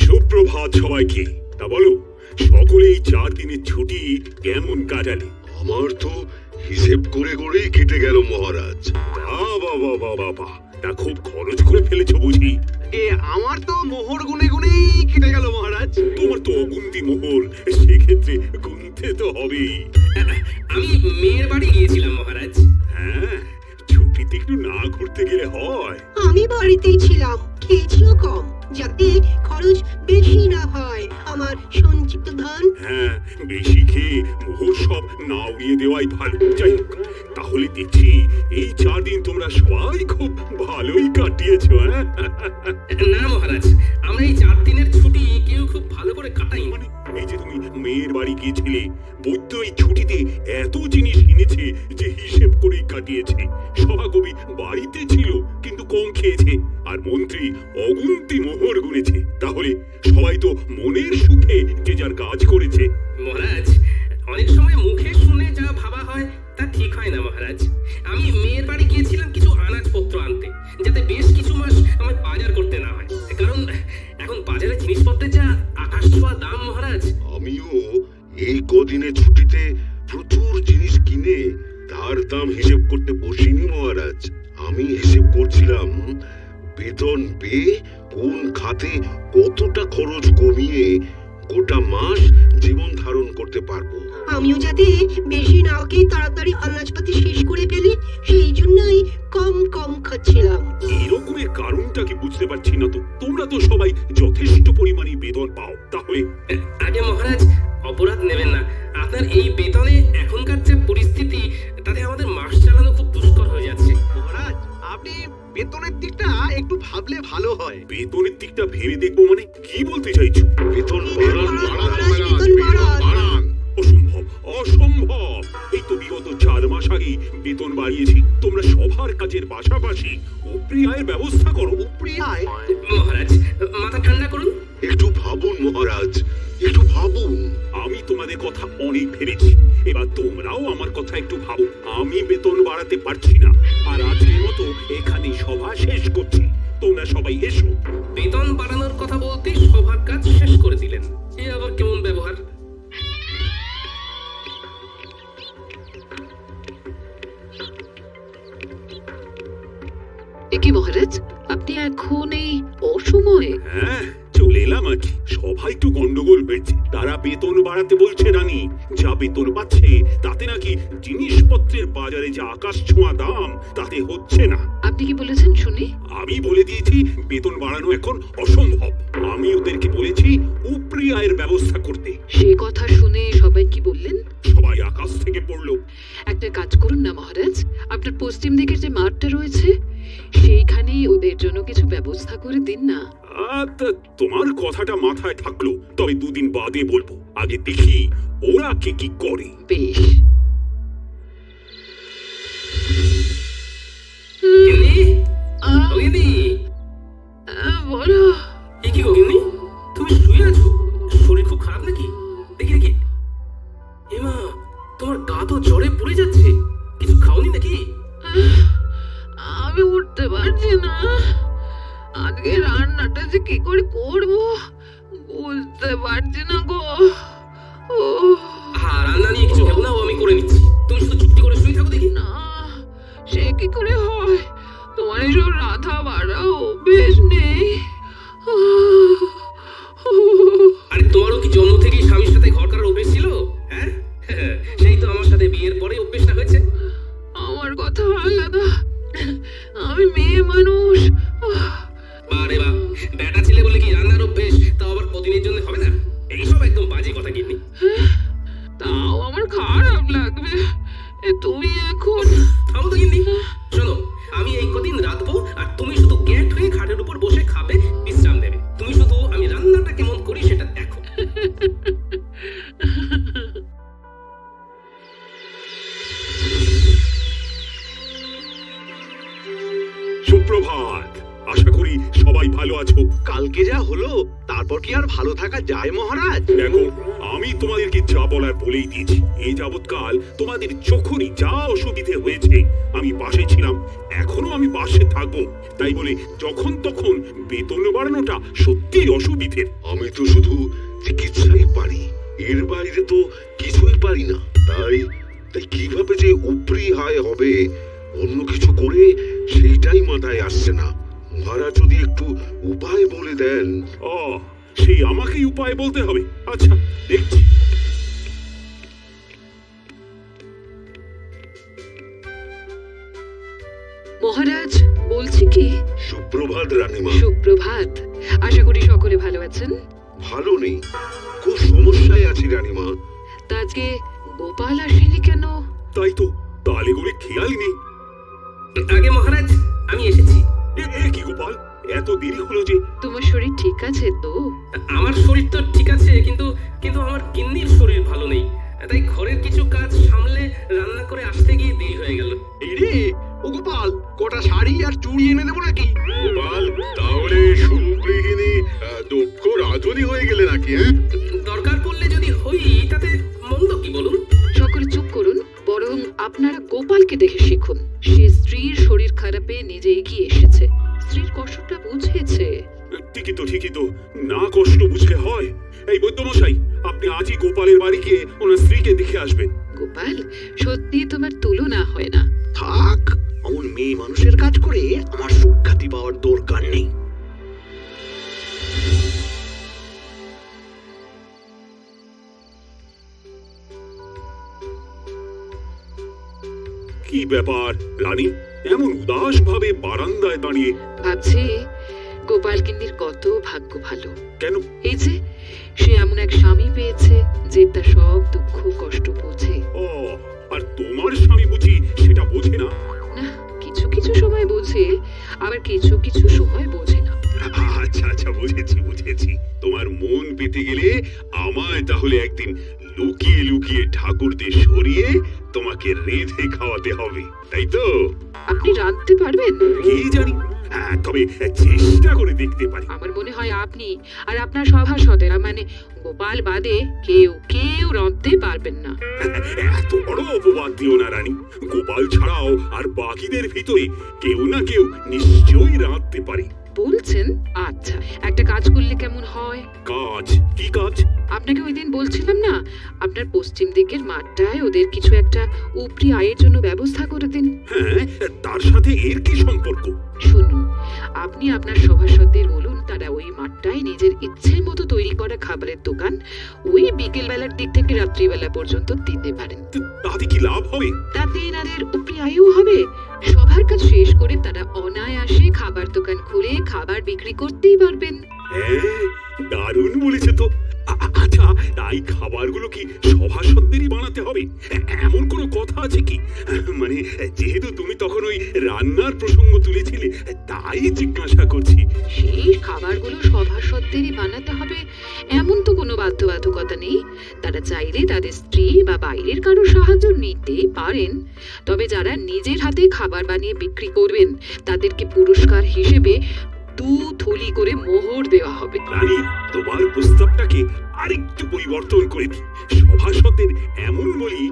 সুপ্রভাত সবাইকে। তা বলো, সকলেই 4 দিনের ছুটি কেমন কাটালে? আমার তো হিসেব করে করেই কেটে গেল মহারাজ। বাবা, তা খুব খরচ করে ফেলেছো বুঝি? আমার তো মোহর গুনে গুনেই কেটে গেল মহারাজ। তোমার তো অগুন্তি মোহর, সেক্ষেত্রে গুনতে তো হবেই। আমি মেয়ের বাড়ি গিয়েছিলাম মহারাজ। হ্যাঁ, ছুটিতে একটু না ঘুরতে গেলে হয়? আমি বাড়িতেই ছিলাম, খেয়েছিও কম, যাতে খরচ বেশি না হয় আমার সঞ্চিত ধন। হ্যাঁ, বেশি খেয়ে মোহর সব না উড়িয়ে দেওয়াই ভালো। যাই হোক, তাহলে দেখছি এই 4 দিন তোমরা সবাই খুব ভালোই কাটিয়েছো। হ্যাঁ, না মহারাজ, আমরা এই 4 দিনের ছুটি কেউ খুব ভালো করে কাটাই। মানে এই যে তুমি মেয়ের বাড়ি গিয়েছিলে, বৈদ্য এই ছুটিতে এত জিনিস কিনেছে যে হিসেব করেই কাটিয়েছে। সভাকবি বাড়িতে ছিল কিন্তু কম খেয়েছে, আর মন্ত্রী অগুন্তি মোহর গুনেছে। তাহলে সবাই তো মনের সুখে যে যার কাজ করেছে। মহারাজ, অনেক সময় মুখে শুনে যা ভাবা হয় তা ঠিক হয় না মহারাজ। আমি মেয়ের বাড়ি গিয়েছিলাম কিছু আনাজপত্র আনতে, যাতে বেশ কিছু মাস আমার বাজার করতে না হয়। কারণ এখন বাজারে জিনিসপত্রের যা আকাশ ছোঁয়া দাম মহারাজ। আমিও এই কদিনে ছুটিতে প্রচুর জিনিস কিনে তার দাম হিসেব করতে বসিনি মহারাজ। আমি হিসেব করছিলাম বেতন পেয়ে কোন খাতে কতটা খরচ কমিয়ে গোটা মাস জীবন ধারণ করতে পারবো। আমিও যাতে বেশি না খেয়ে তাড়াতাড়ি আনাজপাতি শেষ করে ফেলি, সেই জন্যই কম কম খাচ্ছিলাম। এরকমের কারণটা কি বুঝতে পারছি না তো। তোমরা তো সবাই যথেষ্ট পরিমাণে বেতন পাও, তাহলে আগে মহারাজ, অপরাধ নেবেন না। আপনার এই বেতনে এখনকার যে পরিস্থিতি, তাতে আমাদের মাস চালানো খুব দুষ্কর হয়ে যাচ্ছে। মহারাজ, আপনি বেতনের দিকটা একটু ভাবলে ভালো হয়। বেতনের দিকটা ভেবে দেখবো মানে কি বলতে চাইছো? বেতন বাড়ান, বাড়ান। অসম্ভব, অসম্ভব। এই তো বিগত 4 মাস আগে বেতন বাড়িয়েছি। তোমরা সবার কাজের পাশাপাশি উপরি আয়ের ব্যবস্থা করো। উপরি আয়? মহারাজ, মাথা ঠান্ডা করুন। একটু ভাবুন মহারাজ, একটু ভাবুন। আমি তোমাদের কথা অনেক ভেবেছি, এবার তোমরাও আমার কথা একটু ভাবো। আমি বেতন বাড়াতে পারছি না, আর আজকের মতো এখানে সভা শেষ করছি। তোমরা সবাই এসো। বেতন বাড়ানোর কথা বলতে সবার কাজ শেষ করে দিলেন, এ আবার কেমন ব্যবহার? একি মহারাজ, আপনি এখন এই অসময়ে? হ্যাঁ, চলে এলাম আর কি। সবাই একটু গন্ডগোল হয়েছে। তারা বেতন বাড়াতে বলছে রানী। যা বেতন পাচ্ছে তাতে নাকি জিনিসপত্রের বাজারে যা আকাশ ছোঁয়া দাম, তাতে হচ্ছে না। আপনি কি বলেছেন শুনি? আমি বলে দিয়েছি বেতন বাড়ানো এখন অসম্ভব। আমি ওদেরকে বলেছি উপরি আয়ের ব্যবস্থা করতে। সে কথা শুনে সবাই কি বললেন? সবাই আকাশ থেকে পড়লো। একটা কাজ করুন না মহারাজ, আপনার পশ্চিম দিকের যে মাঠটা রয়েছে সেইখানেই ওদের জন্য কিছু ব্যবস্থা করে দিন না। তোমার কথাটা মাথায় থাকলো, তবে 2 দিন বাদে বলবো। আগে দেখি ওরা কে কি করে। বেশ। গিন্নি, ও গিন্নি, বলো। এ কি গো গিন্নি, তুমি শুয়ে আছো? শরীর খুব খারাপ নাকি? দেখি দেখি। এমা, তোমার গা তো জ্বরে পুড়ে যাচ্ছে। কিছু খাওনি নাকি? আমি উঠতে পারছি না। আজকে রান্নাটা যে কি করে করব বুঝতে পারছি না গো। রান্না নিয়ে কিছু ভেবো না, ও আমি করে নিচ্ছি। তুমি শুধু চুপটি করে শুয়ে থাকো দেখি। না, সে কি করে হয়? তোমার এসব রাধা বাড়া অভ্যেস নেই। আরে তোমারও কি জন্ম থেকেই স্বামীর সাথে ঘর করার অভ্যেস ছিল? হ্যাঁ, সেই তো আমার সাথে বিয়ের পরে অভ্যেসটা হয়েছে। আমার কথা আলাদা, আমি মেয়ে মানুষ। বারে বা, বেটা ছেলে বলে কি রান্নার অভ্যেস, তা আবার কদিনের জন্য হবে না? এই কালকে যা হলো তারপর কি আর ভালো থাকা যায় মহারাজ? দেখো, আমি তোমাদেরকে যা বলার বলেই দিয়েছি। এই যাবৎকাল তোমাদের যখনই যা অসুবিধে হয়েছে আমি পাশে ছিলাম, এখনো আমি পাশে থাকবো। তাই বলে যখন তখন বেতন বাড়ানোটা সত্যিই অসুবিধের। আমি তো শুধু চিকিৎসাই পারি, এর বাইরে তো কিছুই পারি না। তাই তাই কিভাবে যে উপরি আয় হবে অন্য কিছু করে সেইটাই মাথায় আসছে না। মহারাজ যদি একটু উপায় বলে দেন। ও, সেই আমাকেই উপায় বলতে হবে? আচ্ছা, দেখছি। মহারাজ, বলছি কি, সুপ্রভাত রানীমা। সুপ্রভাত। আশা করি সকলে ভালো আছেন। ভালো নেই, খুব সমস্যায় আছি রানীমা। তা আজকে গোপাল আসেনি কেন? তাই তো, তালে গড়ে খেয়ালই নেই। আগে মহারাজ, আমি এসেছি। এ কি গোপাল, এত দেরি হলো যে? তোমার শরীর ঠিক আছে তো? আমার শরীর তো ঠিক আছে, কিন্তু কিন্তু আমার গিন্নির শরীর ভালো নেই। তাই ঘরের কিছু কাজ সামলে রান্না করে আসতে গিয়ে দেরি হয়ে গেল। এই রে ও গোপাল, কটা শাড়ি আর চুড়ি এনে দেবো নাকি? গোপাল, তাহলে সুগৃহিণী দক্ষ রাজনী হয়ে গেলে নাকি? হ্যাঁ, দরকার পড়লে যদি হই তাতে মন্দ কি বলুন? সকলে চুপ করুন, বরং আপনারা গোপালকে দেখে শিখুন। সে স্ত্রীর শরীর খারাপে নিজে এগিয়ে এসেছে, স্ত্রীর কষ্টটা বুঝেছে। ঠিকই তো, না কষ্ট বুঝলে হয়? এই বৈদ্যমশাই, আপনি আজই গোপালের বাড়ি গিয়ে ওনার স্ত্রীকে দেখে আসবেন। গোপাল, সত্যি তোমার তুলনা হয় না। থাক, অমন মেয়ে মানুষের কাজ করে আমার সুখ্যাতি পাওয়ার দরকার নেই। কি ব্যাপার রানী, এমন উদাস ভাবে বারান্দায় দাঁড়িয়ে? ভাবছি গোপাল কিন্নির কত ভাগ্য ভালো। কেন? এই যে সে এমন এক স্বামী পেয়েছে যে তার সব দুঃখ কষ্ট বোঝে। ও, আর তোমার স্বামী বুঝি সেটা বোঝে না? না, কিছু কিছু সময় বোঝে, আবার কিছু কিছু সময় বোঝে না। আচ্ছা, বুঝেছি। তোমার মন পেতে গেলে আমায় তাহলে একদিন লুকিয়ে লুকিয়ে ঠাকুরদের সরিয়ে তোমাকে রেঁধে খাওয়াতে হবে, তাই তো? আপনি রাঁধতে পারবেন? কি জানি, তবে চেষ্টা করে দেখতে পারি। আমার মনে হয় আপনি আর আপনার সভাসদেরা, মানে গোপাল বাদে কেউ রাঁধতে পারবেন না। এত বড় অপবাদ দিও না রানী। গোপাল ছাড়াও আর বাকিদের ভিতরে কেউ না কেউ নিশ্চয়ই রাঁধতে পারে। বলছেন? আচ্ছা, একটা কাজ করলে কেমন হয়? কাজ? কি কাজ? আপনাকে ওই দিন বলছিলাম না, আপনার পশ্চিম দিকের মাঠটায় ওদের কিছু একটা উপরি আয়ের জন্য ব্যবস্থা করে দিন। হ্যাঁ, তার সাথে এর কি সম্পর্ক? শুনুন, আপনি আপনার সভাসদদের বলুন তারা ওই মাঠটায় নিজের ইচ্ছে মতো তৈরি করা খাবারের দোকান ওই বিকেল বেলার দিক থেকে রাত্রিবেলা পর্যন্ত দিতে পারেন। তাতে কি লাভ হবে? তাতে এনাদের উপরি আয়ও হবে। সবার কাজ শেষ করে তারা অনায়াসে খাবার দোকান খুলে খাবার বিক্রি করতেই পারবেন। হ্যাঁ, দারুণ বলেছে তো। আচ্ছা, তাই খাবারগুলো কি সভাসদেরই বানাতে হবে? এমন কোনো কথা আছে কি? মানে যেহেতু তুমি তখন ওই রান্নার প্রসঙ্গ তুলেছিলে, তাই জিজ্ঞাসা করছি। সেই খাবারগুলো সভাসদেরই বানাতে হবে এমন তো কোনো বাধ্যবাধকতা নেই। তারা চাইলে তাদের স্ত্রী বা বাইরের কারো সাহায্য নিতে পারেন। তবে যারা নিজের হাতে খাবার বানিয়ে বিক্রি করবেন তাদেরকে পুরস্কার হিসেবে 2 থলি করে মোহর দেওয়া হবে। রানী, তোমার প্রস্তাবটাকে আরেকটু পরিবর্তন করে দিই। সভাসদের এমন বলি,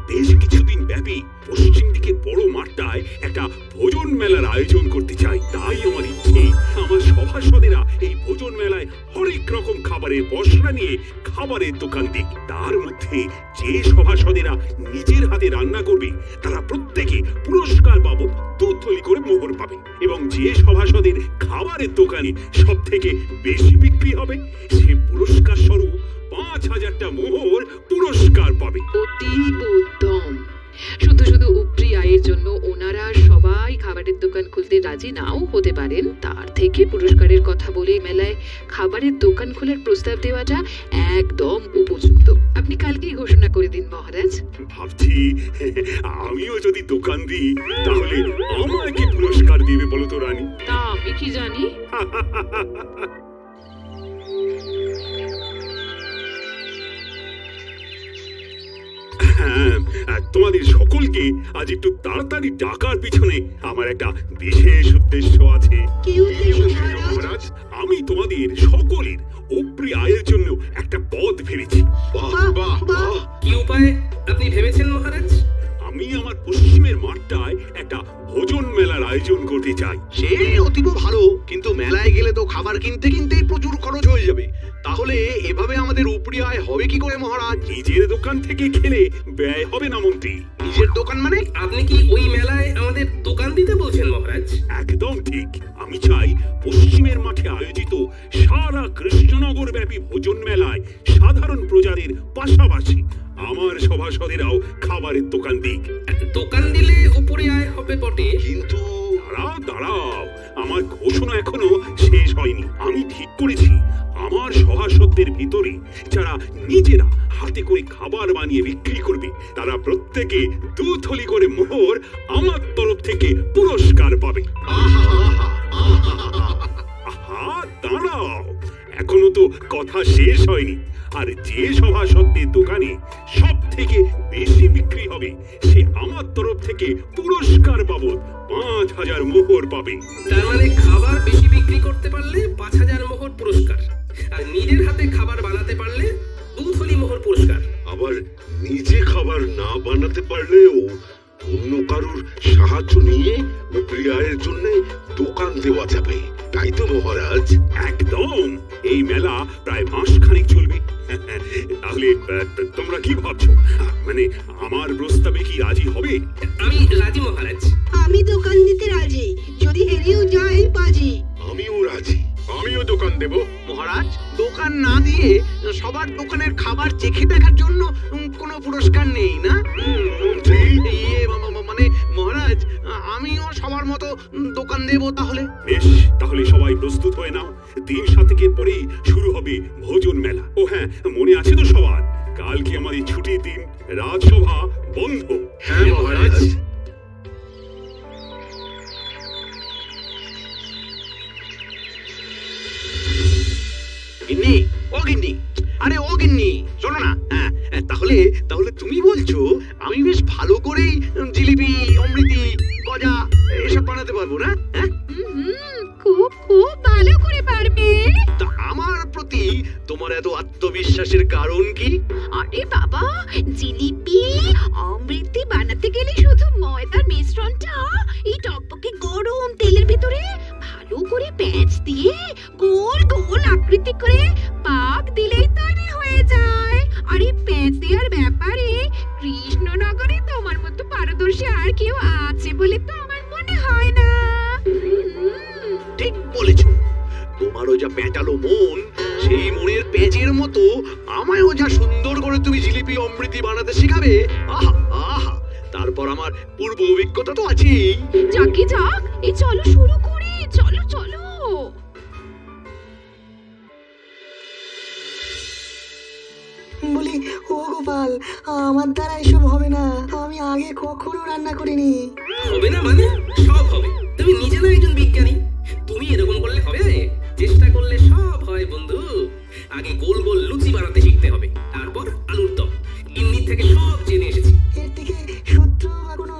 বেশ কিছুদিন ব্যাপী পশ্চিম দিকে বড় মাঠটায় একটা ভোজন মেলার আয়োজন করতে চাই। তাই আমার ইচ্ছে, আমার সভাসদেরা এই ভোজন মেলায় হরেক রকম খাবারের পসরা নিয়ে খাবারের দোকান দিক। তার মধ্যে যে সভাসদেরা নিজের হাতে রান্না করবে তারা প্রত্যেকে পুরস্কার বাবদ 2 থলি করে মোহর পাবে, এবং যে সভাসদের খাবারের দোকানে সব থেকে বেশি বিক্রি হবে সে পুরস্কার স্বরূপ 5000টা মোহর পুরস্কার পাবে। অতি উত্তম। শুধু উপরি আয়ের জন্য ওনারা সবাই খাবারের দোকান খুলতে রাজি নাও হতে পারেন, তার থেকে পুরস্কারের কথা বলে মেলায় খাবারের দোকান খোলার প্রস্তাব দেওয়াটা একদম উপযুক্ত। আপনি কালকেই ঘোষণা করে দিন মহারাজ। ভাবছি আমিও যদি দোকান দিই তাহলে আমাকে কি পুরস্কার দেবে বলো তো রানী? তা আমি কি জানি। হ্যাঁ, তোমার তোমাদের সকলকে আজ একটু তাড়াতাড়ি ডাকার পিছনে আমার একটা বিশেষ উদ্দেশ্য আছে। কি উদ্দেশ্য মহারাজ? আমি তোমাদের সকলের উপরি আয়ের জন্য একটা পদ ভেবেছি। বাহ বাহ, বাহ বাহ। বাহ। কি উপায় আপনি ভেবেছেন মহারাজ? আমি আমার পশ্চিমের মাঠটায় একটা ভোজন মেলার আয়োজন করতে চাই। সে অতীব ভালো, কিন্তু মেলায় গেলে তো খাবার কিনতে কিনতেই প্রচুর খরচ হয়ে যাবে। তাহলে এভাবে আমাদের উপরি আয় হবে কি করে মহারাজ? নিজের দোকান থেকে খেলে ব্যয় হবে না মন্ত্রী। নিজের দোকান মানে? আপনি কি ওই মেলায় আমাদের দোকান দিতে বলছেন মহারাজ? একদম ঠিক। আমি চাই পশ্চিমের মাঠে আয়োজিত সারা কৃষ্ণনগর ব্যাপী ভোজন মেলায় সাধারণ প্রজাদের পাশাপাশি আমার সভাসদেরাও খাবারের দোকান দিক। দোকান দিলে উপরে আয় হবে বটে, কিন্তু দাঁড়াও, আমার ঘোষণা এখনো শেষ হয়নি। আমি ঠিক করেছি আমার সভাসদদের ভিতরে যারা নিজেরা হাতে করে খাবার বানিয়ে বিক্রি করবে তারা প্রত্যেকে 2 থলি করে মোহর আমার তরফ থেকে পুরস্কার পাবে। আহা, দাঁড়াও, এখনো তো কথা শেষ হয়নি। আর যে সভাসদের দোকানে সব থেকে বেশি বিক্রি হবে সে আমার তরফ থেকে পুরস্কার বাবদ 5000 মোহর পাবে। তার মানে খাবার বেশি বিক্রি করতে পারলে 5000 মোহর পুরস্কার, আর নিজের হাতে খাবার বানাতে পারলে 2 থলি মোহর পুরস্কার। আবার নিজে খাবার না বানাতে পারলেও অন্য কারোর সাহায্য নিয়ে উপরি আয়ের জন্য দোকান দেওয়া যাবে, তাই তো মহারাজ? একদম। এই মেলা প্রায় মাসখানেক চলবে। তাহলে তোমরা কি ভাবছো? মানে আমার প্রস্তাবে কি রাজি হবে? আমি রাজি মহারাজ। আমি দোকান দিতে রাজি, যদি হেরেও যাই বাজি। আমিও রাজি, আমিও দোকান দেব। মহারাজ, দোকান না দিয়ে সবার দোকানের খাবার চেখে দেখার জন্য কোনো পুরস্কার নেই না? মন্ত্রী, মানে মহারাজ, আমিও সবার মতো দোকান দেব তাহলে। বেশ, তাহলে সবাই প্রস্তুত হয়ে নাও। 3 সাতেকের পরেই শুরু হবে ভোজন মেলা। ও হ্যাঁ, মনে আছে তো সবার, কালকে আমাদের ছুটির দিন, রাজসভা বন্ধ। হ্যাঁ মহারাজ। গিন্নি, ও গিন্নি, আরে ও গিন্নি, শোনো না। হ্যাঁ, তাহলে তাহলে তুমি বলছো আমি বেশ ভালো করেই জিলিপি, অমৃতি, গজা এসব বানাতে পারবো না? হ্যাঁ, খুব খুব ভালো করে পারবে। তা আমার প্রতি তোমার এত আত্মবিশ্বাসের কারণ কি? আরে বাবা, জিলিপি অমৃতি বানাতে গেলে শুধু ময়দার মিশ্রণটা এই টকটকে গরম তেলের ভিতরে ভালো করে প্যাঁচ দিয়ে গোল গোল আকৃতি করে পাক দিলেই তৈরি হয়ে যায়। আর এই প্যাঁচ দেওয়ার ব্যাপারে কৃষ্ণনগরে তোমার মতো পারদর্শী আর কেউ আছে বলে তো আমার মনে হয় না। ঠিক বলেছো। তোমারও যা পেঁচালো মন, সেই মনের পেঁচের মতো আমায়ও যা সুন্দর করে তুমি জিলিপি, অমৃতি বানাতে শেখাবে। আহা আহা, তারপর আমার পূর্ব অভিজ্ঞতা তো আছেই। যাকে যাক, এই চলো শুরু করি, চলো চলো। বলি, ও গোপাল, আমার দ্বারা এসব হবে না। আমি আগে কখনো রান্না করিনি। হবে না মানে? সব হবে। তুমি নিজে না একজন বিজ্ঞানী, তুমি এরকম করলে হবে? চেষ্টা করলে সব হয় বন্ধু। আগে গোল গোল লুচি বানাতে শিখতে হবে, তারপর আলুর দম। গিন্নির থেকে সব জেনে এসেছি। এর থেকে সূত্র বা কোনো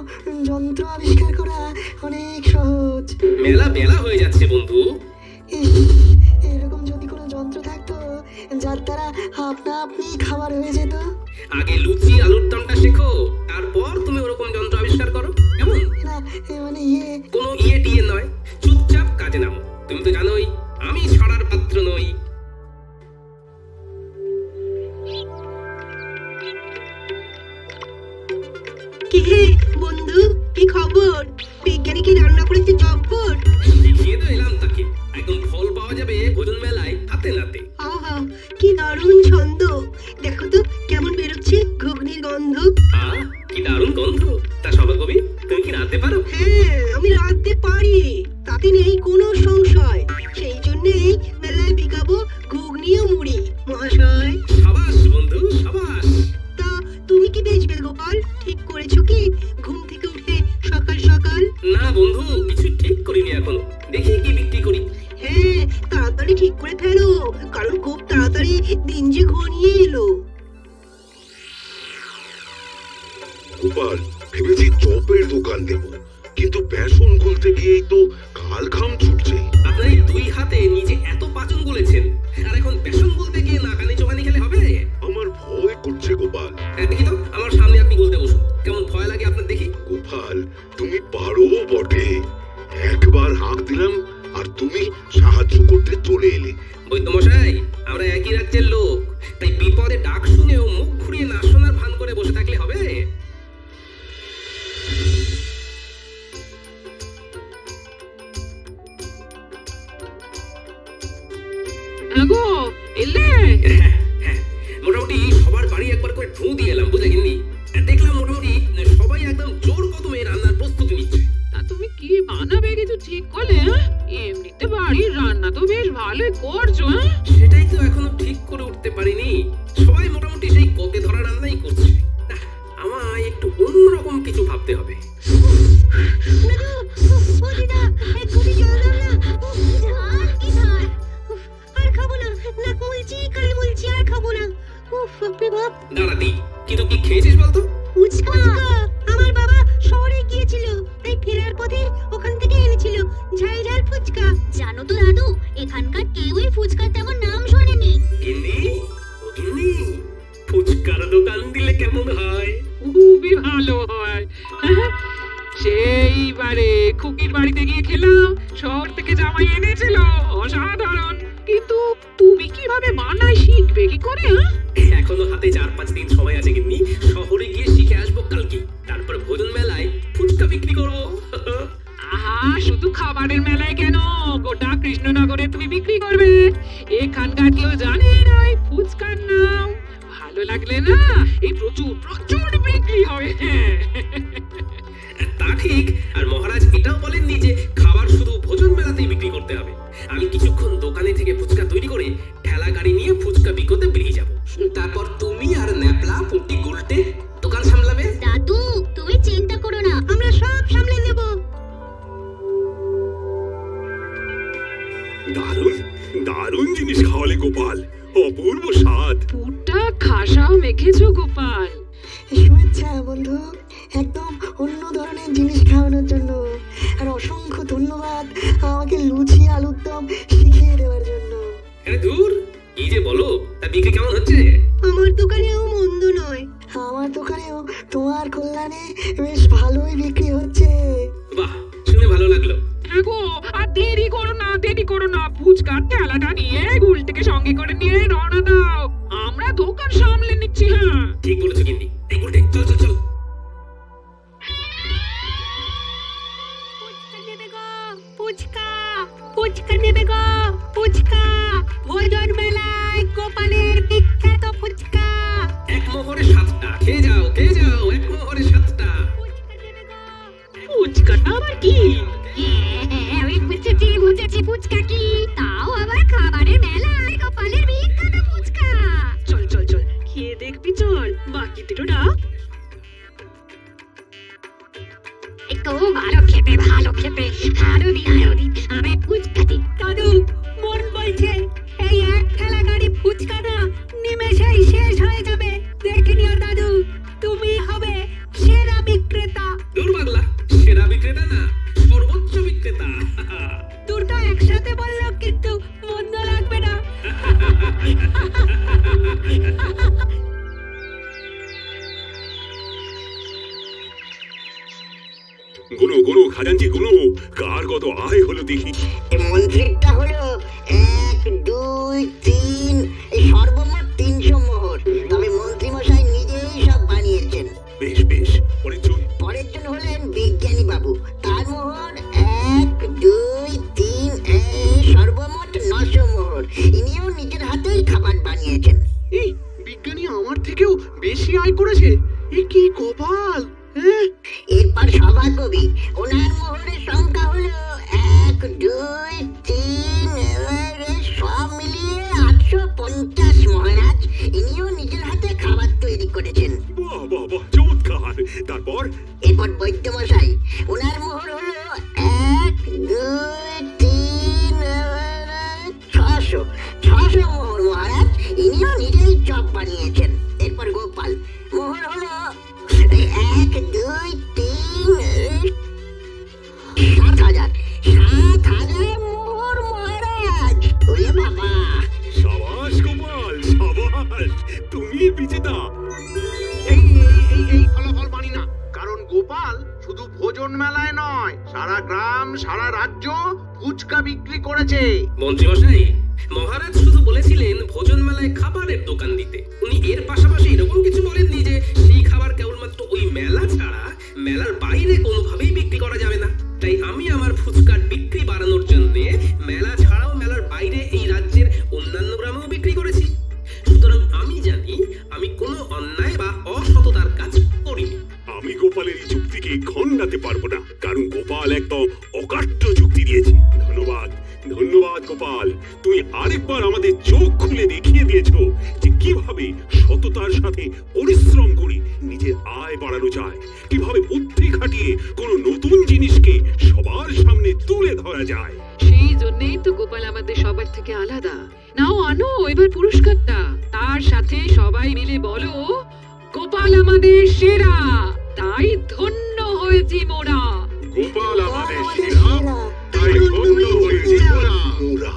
যন্ত্র আবিষ্কার করা অনেক সহজ। মেলা বেলা হয়ে যাচ্ছে বন্ধু। ইস, এরকম যদি কোনো যন্ত্র থাকতো যার দ্বারা আপনা আপনি খাবার হয়ে যেত। আগে লুচি আলুর দমটা শেখো, তারপর তুমি ওরকম যন্ত্র আবিষ্কার করো, কেমন? না, মানে কোনো ইয়ে টিয়ে নয়, চুপচাপ কাজে নামো। তুমি তো জানোই আমি ছড়ার পাত্র নই। কি হে বন্ধু, কি খবর? বিজ্ঞানী কি রান্না করেছে জব্বর? শিখিয়ে তো এলাম তাকে। একদম ফল পাওয়া যাবে ভোজন মেলায় হাতে নাতে। আহা, কি দারুণ ছন্দ! দেখো তো কেমন বেরোচ্ছে ঘুগনির গন্ধ। কি দারুণ গন্ধ! তা সভাকবি, তুমি কি রাঁধতে পারো? হ্যাঁ, আমি রাঁধতে পারি, তাতে নেই কোনো সংশয়। সেই জন্যই মেলায় বিকাবো ঘুগনি ও মুড়ি মহাশয়। সাবাস বন্ধু, সাবাস। তা তুমি কি বেচবে গোপাল? ঠিক করেছো কি ঘুম থেকে উঠে সকাল সকাল? না বন্ধু, কিছু ঠিক করিনি এখনো। দেখি কি বিক্রি করি। হ্যাঁ, তাড়াতাড়ি ঠিক করে ফেলো, কারণ খুব তাড়াতাড়ি দিন যে ঘনিয়ে এলো। গোপাল, ভেবেছি চপের দোকান দেব, কিন্তু বেসন খুলতে গিয়েই তো কাল ঘাম ছুটছে। আপনার এই দুই হাতে নিজে এত পাচন বলেছেন, আর এখন বেসন বলতে গিয়ে নাকানি চোখানি খেলে হবে? আমার ভয় করছে গোপাল। দেখি তো আমার সামনে আপনি বলতে বসুন, কেমন ভয় লাগে আপনার দেখি। গোপাল, তুমি পারো বটে। একবার হাঁক দিলাম আর তুমি সাহায্য করতে চলে এলে। বৈদ্যমশাই, আমরা একই রাজ্যের লোক, তাই বিপদে ডাক শুনেও মুখ ঘুরিয়ে না শোনার ভান করে বসে থাকলে হবে? আগো এলে হ্যাঁ, মোটামুটি সবার বাড়ি একবার করে ঢু দিয়ে এলাম, বুঝলে গিন্নি? দেখলাম মোটামুটি সবাই একদম জোর কদমে রান্নার প্রস্তুতি নিচ্ছে। তা তুমি কি বানাবে কিছু ঠিক করলে? হ্যাঁ? এমনিতে বাড়ির রান্না তো বেশ ভালোই করছো। হ্যাঁ, সেটাই তো এখনো ঠিক করে উঠতে পারিনি। সবাই মোটামুটি সেই গতে ধরা রান্নাই করছে। আমায় একটু অন্যরকম কিছু ভাবতে হবে। দাঁড়া দি, কিন্তু কি খেয়েছিস বলতো? আমার বাবা শহরে গিয়েছিল, তাই ফেরার পথে ওখান থেকে এনেছিল ঝাল ঝাল ফুচকা। জানো তো দাদু, এখানকার কেউই ফুচকার তেমন নাম শোনেনি। গিন্নি, ও গিন্নি, ফুচকার দোকান দিলে কেমন হয়? খুবই ভালো হয়। হ্যাঁ, সেইবারে খুকির বাড়িতে গিয়ে খেলাম, শহর থেকে জামাই এনেছিল, অসাধারণ। কিন্তু তুমি কিভাবে বানাই শিখবে কি করে? হ্যাঁ, এখনো হাতে 4-5 দিন সময় আছে গিন্নি। শহরে গিয়ে শিখে আসবো কালকে, তারপর ভোজন মেলায় ফুচকা বিক্রি করবো। আহা, শুধু খাবারের মেলায় কেন, গোটা কৃষ্ণনগরে তুমি বিক্রি করবে। এখানকার কেউ জানে না এই ফুচকার নাম। ভালো লাগলে না, এই প্রচুর প্রচুর বিক্রি হবে। তা ঠিক, আর মহারাজ এটাও বলেননি যে খাবার শুধু ভোজন মেলাতেই বিক্রি করতে হবে। আমি কিছুক্ষণ দোকানে থেকে ফুচকা তৈরি করে ঠেলা গাড়ি নিয়ে ফুচকা বিকোতে বেরিয়ে যাব। তারপর তুমি আর ন্যাপলা, পুটি, গুলটে দোকান সামলাবে। দাদু, তুমি চিন্তা করো না, আমরা সব সামলে নেব। দারুণ দারুণ জিনিস খাওয়ালে গোপাল, অপূর্ব স্বাদ। পুরটা খাসাও মেখেছো গোপাল। শুভেচ্ছা বন্ধু, একদম অন্য ধরনের জিনিস খাওয়ানোর জন্য। আর অসংখ্য ধন্যবাদ আমাকে লুচি আলুর দম শিখিয়ে দেওয়ার জন্য। আরে দূর, কি যে বলো, তা বিক্রি কেমন হচ্ছে? আমার দোকানেও মন্দ নয়। আমার দোকানেও তোমার কল্যাণে বেশ ভালোই বিক্রি হচ্ছে। বাহ, শুনে ভালো লাগলো। হ্যাঁ গো, আর দেরি করো না, দেরি করো না। ফুচকার ঠেলাটা নিয়ে গুলটিকে সঙ্গে করে নিয়ে রওনা দাও, আমরা দোকান সামলে নিচ্ছি। হ্যাঁ, ঠিক বলেছো গিন্নি। এই গুলটে, চল চল চল। ফুচকা ফুচকা নেবে গো, ফুচকা। ভোজন মেলায় গোপালের বিখ্যাত ফুচকা। এক মোহরে 7টা, খেয়ে যাও খেয়ে যাও, এক মোহরে 7টা। ফুচকাটা আবার কি? হ্যাঁ, আমি বুঝেছি ফুচকা কি। তাও আবার খাবারের মেলায় গোপালের বিখ্যাত ফুচকা। চল চল চল, খেয়ে দেখবি চল, বাকি দুটো ডাক। একটু ভালো খেতে আরো দিন আমি ফুচকা দিই। দাদু, মন বলছে এই এক ঠেলা গাড়ি ফুচকাটা নিমেষেই শেষ হয়ে যাবে। দেখে নিও দাদু, তুমি হবে সেরা বিক্রেতা। দূর পাগলা, সেরা বিক্রেতা না, সর্বোচ্চ বিক্রেতা। দুটো একসাথে বললো কিন্তু মন্দ লাগবে না। গুনো গুনো খাজাঞ্চি গুনো, কার কত আয় হলো দেখি। মন্ত্রীটা হলো 1, 2, 3, এই সর্বমোট 300 মোহর। তবে মন্ত্রী মশাই নিজেই সব বানিয়েছেন। বেশ বেশ, পরে চল। পরের জন হলেন বিজ্ঞানী বাবু, তার মোহর 1, 2, 3, সর্বমোট 900 মোহর। ইনিও নিজের হাতেই খাবার বানিয়েছেন। এই বিজ্ঞানী আমার থেকেও বেশি আয় করেছে, এ কি কপাল! হ্যাঁ, এরপর সভাকবি, ওনার মোহরের সংখ্যা হলো 1, 2, 3, সব মিলিয়ে 850 মহারাজ। ইনিও নিজের হাতে খাবার তৈরি করেছেন। বাহ বাহ বাহ, চমৎকার। তারপর এরপর বৈদ্যমশাই, ওনার মোহর হলো 1, 2, 3, 600 মোহর মহারাজ। ইনিও নিজেই চপ বানিয়েছেন। এরপর গোপাল, মোহর হলো 1, 2, তুমি বিজেতা। এই ফলাফল মানি না, কারণ গোপাল শুধু ভোজন মেলায় নয়, সারা গ্রাম সারা রাজ্য ফুচকা বিক্রি করেছে। মন্ত্রীমশাই, মহারাজ শুধু বলেছিলেন ভোজন মেলায় খাবারের দোকান দিতে। উনি এর পাশাপাশি এরকম কিছু বলেননি যে সেই খাবার কেবলমাত্র ওই মেলা ছাড়া মেলার বাইরে কোনোভাবেই বিক্রি করা যাবে না। তাই আমি আমার ফুচকার বিক্রি বাড়ানোর জন্য মেলা ছাড়াও মেলার বাইরে এই রাজ্যের অন্যান্য গ্রামেও বিক্রি করেছি। সুতরাং আমি জানি আমি কোনো অন্যায় বা অসততার কাজ করিনি। আমি গোপালের এই যুক্তিকে খণ্ডাতে পারবো না, কারণ গোপাল একদম অকাট্য যুক্তি দিয়েছে। ধন্যবাদ, ধন্যবাদ গোপাল। তুমি আরেকবার আমাদের চোখ খুলে দেখিয়ে দিয়েছো যে কিভাবে সততার সাথে পরিশ্রম করে নিজের আয় বাড়ানো যায়, কিভাবে বুদ্ধি খাটিয়ে কোনো নতুন জিনিসকে সবার সামনে তুলে ধরা যায়। সেই জন্যই তো গোপাল আমাদের সবার থেকে আলাদা। নাও আনো এবার পুরস্কারটা, তার সাথে সবাই মিলে বলো গোপাল আমাদের সেরা, তাই ধন্য হয়েছি মোরা। গোপাল আমাদের সেরা, তাই ধন্য হয়েছি মোরা।